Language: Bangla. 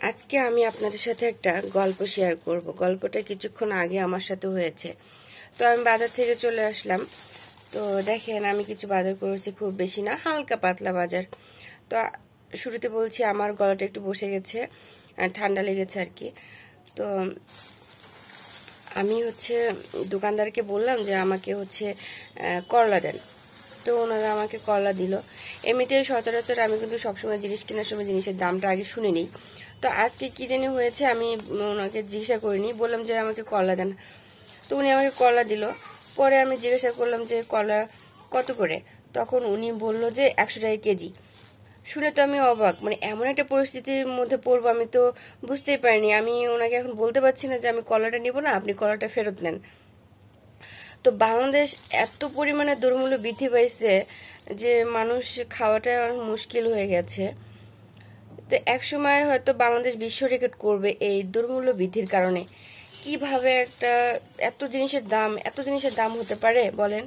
আজকে আমি আপনাদের সাথে একটা গল্প শেয়ার করব। গল্পটা কিছুক্ষণ আগে আমার সাথে হয়েছে। তো আমি বাজার থেকে চলে আসলাম। তো দেখেন আমি কিছু বাজার করেছি, খুব বেশি না, হালকা পাতলা বাজার। তো শুরুতে বলছি আমার গলাটা একটু বসে গেছে, ঠান্ডা লেগেছে আর কি। তো আমি দোকানদারকে বললাম যে আমাকে করলা দেন। তো ওনারা আমাকে করলা দিল। এমনিতে সচরাচর আমি কিন্তু সবসময় জিনিস কেনার সময় জিনিসের দামটা আগে শুনে নিই। তো আজকে কি জানি হয়েছে, আমি ওনাকে জিজ্ঞাসা করিনি, বললাম যে আমাকে করলা দেন। তো উনি আমাকে করলা দিল। পরে আমি জিজ্ঞাসা করলাম যে করলা কত করে। তখন উনি বলল যে 100 টাকা কেজি। শুনে তো আমি অবাক, মানে এমন একটা পরিস্থিতির মধ্যে পড়বো আমি তো বুঝতেই পারিনি। আমি ওনাকে এখন বলতে পারছি না যে আমি কলাটা নিব না, আপনি কলাটা ফেরত নেন। তো বাংলাদেশ এত পরিমাণে দ্রব্যমূল্য বৃদ্ধি পাইছে যে মানুষ খাওয়াটা মুশকিল হয়ে গেছে। তো একসময় হয়তো বাংলাদেশ বিশ্ব রেকর্ড করবে এই দ্রব্যমূল্য বৃদ্ধির কারণে। কিভাবে এত জিনিসের দাম হতে পারে বলেন।